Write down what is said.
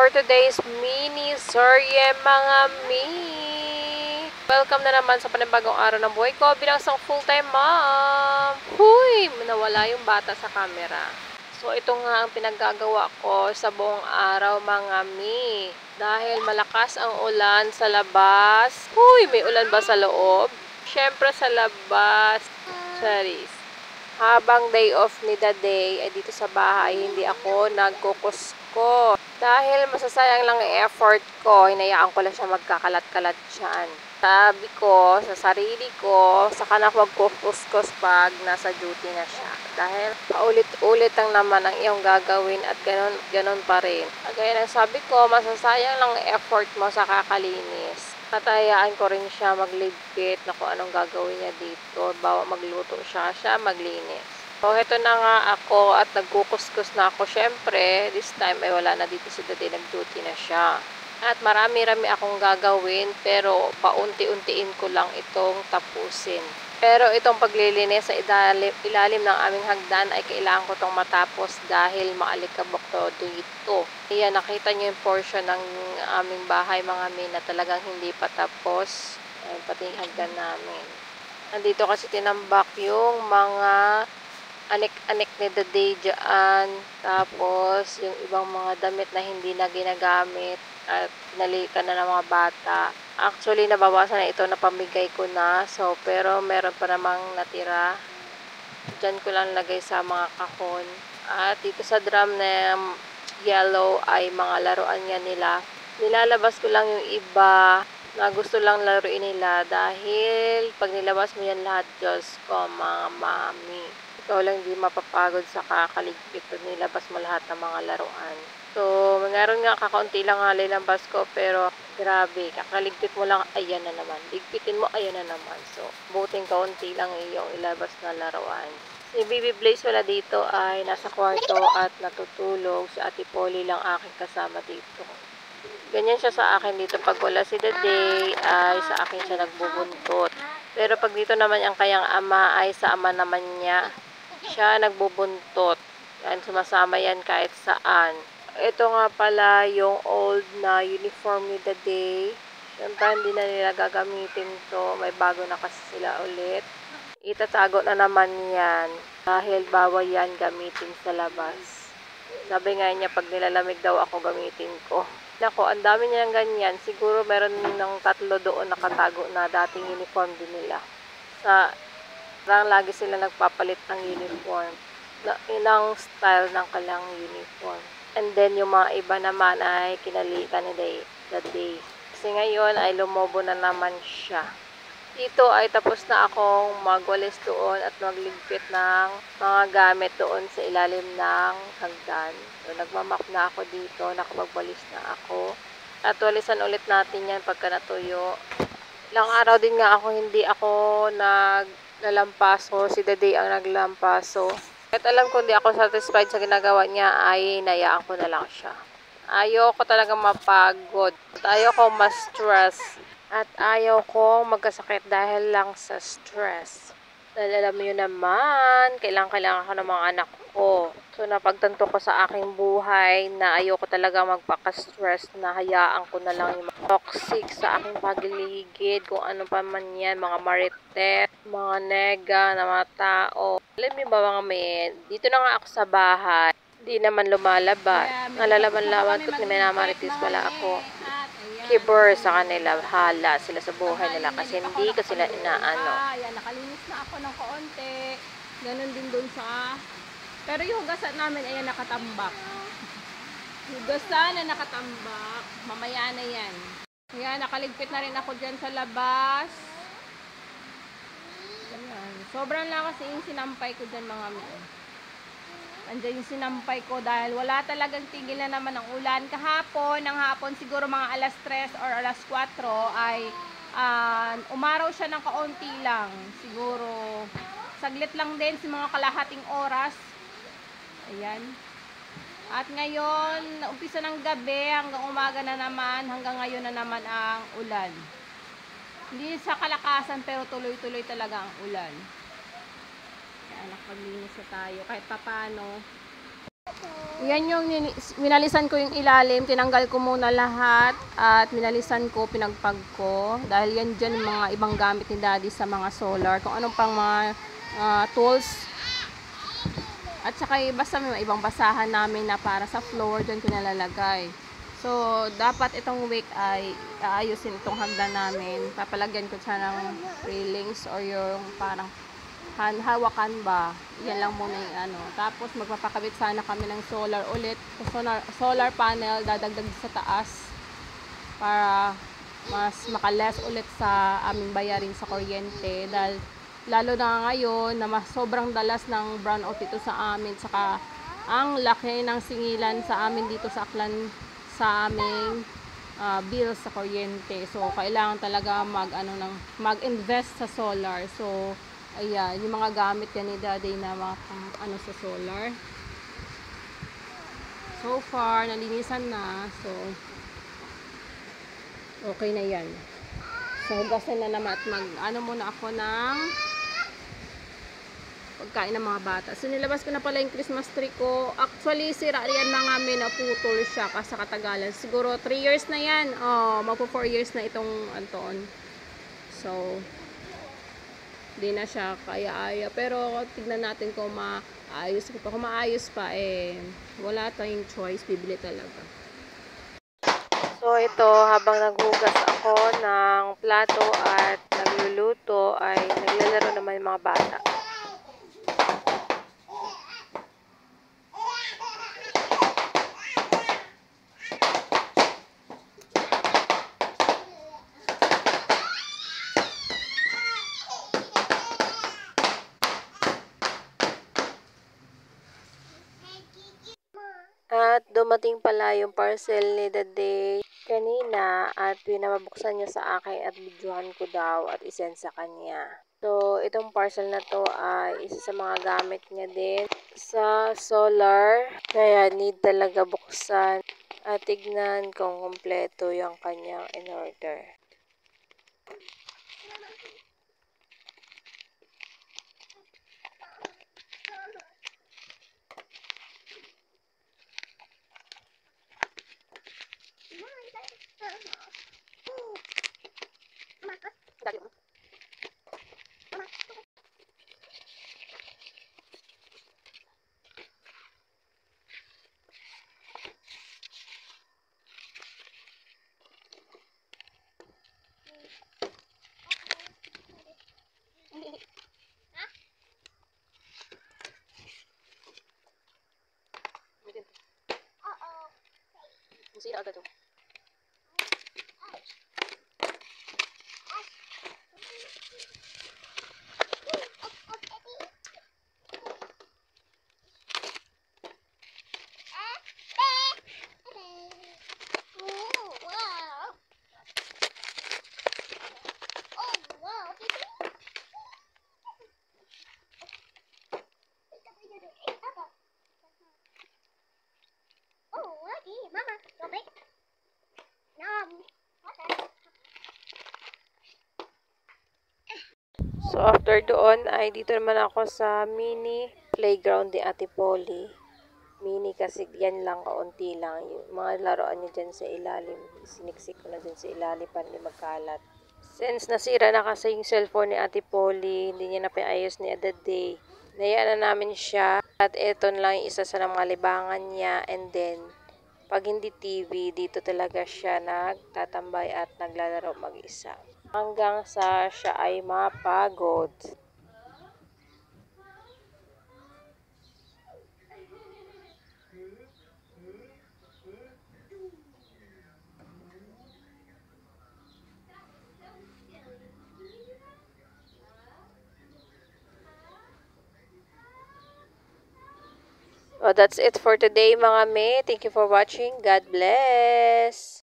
for today's mini serye mga mi. Welcome na naman sa panibagong araw ng buhay ko bilang isang full-time mom. Huy! Nawala yung bata sa camera. So ito nga ang pinaggagawa ko sa buong araw mga mi. Dahil malakas ang ulan sa labas. Huy! May ulan ba sa loob? Siyempre sa labas. Charis. Habang day off ni Daday ay dito sa bahay, hindi ako nagkukusko. Dahil masasayang lang ang effort ko, hinayaan ko lang siya magkakalat-kalat dyan. Sabi ko sa sarili ko, saka na magkukuskos pag nasa duty na siya. Dahil paulit-ulit lang naman ang iyong gagawin at ganon pa rin. Kaya lang sabi ko, masasayang lang ang effort mo sa kakalinis. Natayaan ko rin siya magligpit na kung anong gagawin niya dito. Bawa magluto siya maglinis. So, ito na nga ako at nagkukuskus na ako. Syempre, this time ay wala na dito si Daday, nag-duty na siya. At marami-rami akong gagawin pero paunti-untiin ko lang itong tapusin. Pero itong paglilinis sa ilalim ng aming hagdan ay kailangan ko itong matapos dahil maalikabok to dito. Ayan, nakita nyo yung portion ng aming bahay mga min na talagang hindi pa tapos. Ayan, pati yung hagdan namin. Nandito kasi tinambak yung mga anik-anik ni Daday dyan. Tapos yung ibang mga damit na hindi na ginagamit at pinalitan na ng mga bata. Actually, nabawasan na ito, napamigay ko na. So, pero meron pa namang natira. Diyan ko lang lagay sa mga kahon. At dito sa drum na yellow ay mga laruan niya nila. Nilalabas ko lang yung iba na gusto lang laruin nila. Dahil pag nilabas mo yan lahat, Diyos ko, mga mami. Ikaw lang di mapapagod sa kakaligpit. Nilabas mo lahat ng mga laruan. So, meron nga kakaunti lang nga nilabas ko, pero grabe, kakaligpit mo lang, ayan na naman. Ligpitin mo, ayan na naman. So, buting kaunti lang yung ilabas na laruan. Si Baby Blaze wala dito ay nasa kwarto at natutulog. Si Ate Polly lang aking kasama dito. Ganyan siya sa akin dito. Pag wala si Daday, ay sa akin siya nagbubuntot. Pero pag dito naman ang kayang ama, ay sa ama naman niya, siya nagbubuntot. Yan, sumasama yan kahit saan. Ito nga pala yung old na uniform ni Daday. Siyempre, hindi na nila gagamitin to. May bago na kasi sila ulit. Itatago na naman yan. Dahil bawal yan gamitin sa labas. Sabi nga niya, pag nilalamig daw ako, gamitin ko. Nako, ang dami niyang ganyan. Siguro meron ng 3 doon nakatago na dating uniform din nila. Lagi sila nagpapalit ng uniform. Ilang style ng kalang uniform. And then, yung mga iba naman ay kinalitan ni Daday. Kasi ngayon ay lumobo na naman siya. Dito ay tapos na akong magwalis doon at magligpit ng mga gamit doon sa ilalim ng hagdan. So, nagmamap na ako dito, nakapagwalis na ako. At walisan ulit natin yan pagka natuyo. Ilang araw din nga ako, hindi ako naglalampaso. Si Daday ang naglalampaso. At alam ko hindi ako satisfied sa ginagawa niya, ay hinayaan ko na lang siya. Ayoko talaga mapagod. Ayoko ma-stress. At ayaw ko magkasakit dahil lang sa stress. Dahil alam niyo naman, kailangan ako ng mga anak ko. So napagtanto ko sa aking buhay na ayoko talaga magpaka-stress, na hayaan ko na lang yung mga toxic sa aking paligid, kung ano pa man yan, mga marites, mga nega na mga tao. Alam niyo ba mga men, dito na nga ako sa bahay, hindi naman lumalabas. Nalalaman-laman ko't minamarites pala ako. Kibor sa kanila, hala sila sa buhay nila kasi hindi ko sila inaano. Ayan, nakalinis na ako ng kaunti. Ganon din dun sa... Pero yung hugasan namin, ayan, nakatambak. Hugasan na nakatambak. Mamaya na yan. Ayan, nakaligpit na rin ako dyan sa labas. Ayan. Sobrang lakas yung sinampay ko dyan mga men. Andiyan yung sinampay ko dahil wala talagang tigil na naman ang ulan. Kahapon, ng hapon, siguro mga alas 3 or alas 4 ay umaraw siya ng kaunti lang. Siguro, saglit lang din sa mga kalahating oras. Ayan. At ngayon, umpisa ng gabi hanggang umaga na naman, hanggang ngayon na naman ang ulan. Hindi sa kalakasan pero tuloy-tuloy talaga ang ulan. Anak, paglinis na tayo kahit papano. Yan yung minalisan ko yung ilalim, tinanggal ko muna lahat at minalisan ko, pinagpag ko. Dahil yan dyan yung mga ibang gamit ni Daddy sa mga solar. Kung anong pang mga tools. At saka basta may ibang basahan namin na para sa floor, dyan ko nalalagay. So, dapat itong week ay aayusin itong hagdan namin. Papalagyan ko siya ng railings or yung parang hawakan ba. Yan lang muna yung ano. Tapos magpapakabit sana kami ng solar ulit. Solar panel dadagdag sa taas para mas makaless ulit sa aming bayarin sa kuryente. Dahil lalo na ngayon na mas sobrang dalas ng brownout dito sa amin. Saka ang laki ng singilan sa amin dito sa Aklan sa aming bills sa kuryente. So kailangan talaga mag-invest sa solar. So ayan, yung mga gamit yan ni Daddy na mga sa solar. So far, nalinisan na. So, okay na yan. So, hugasan na naman at muna ako ng pagkain ng mga bata. So, nilabas ko na pala yung Christmas tree ko. Actually, sira yan mga amin, naputol siya sa katagalan. Siguro 3 years na yan. Magpo 4 years na itong Anton. So, di na siya kaya-aya. Pero tignan natin kung maayos pa. Kung maayos pa, wala tayong choice. Bibili talaga. So ito, habang naghugas ako ng plato at nagluluto, ay naglalaro naman yung mga bata. At dumating pala yung parcel ni Daddy kanina at pinabuksan niya sa akin at videohan ko daw at isend sa kanya. So, itong parcel na to ay isa sa mga gamit niya din sa solar. Kaya need talaga buksan at tignan kung kumpleto yung kanyang in-order. Masira agad to. So, after doon ay dito naman ako sa mini playground ni Ate Polly. Mini kasi yan lang, kaunti lang. Yung mga laruan niya dyan sa ilalim. Siniksik ko na dyan sa ilalim para hindi magkalat. Since nasira na kasi yung cellphone ni Ate Polly, hindi niya napaayos ni Other Day. Nayaan na namin siya. At ito lang yung isa sa mga libangan niya. And then, pag hindi TV, dito talaga siya nagtatambay at naglalaro mag-isa. Hanggang sa siya ay mapagod. So that's it for today mga me. Thank you for watching. God bless!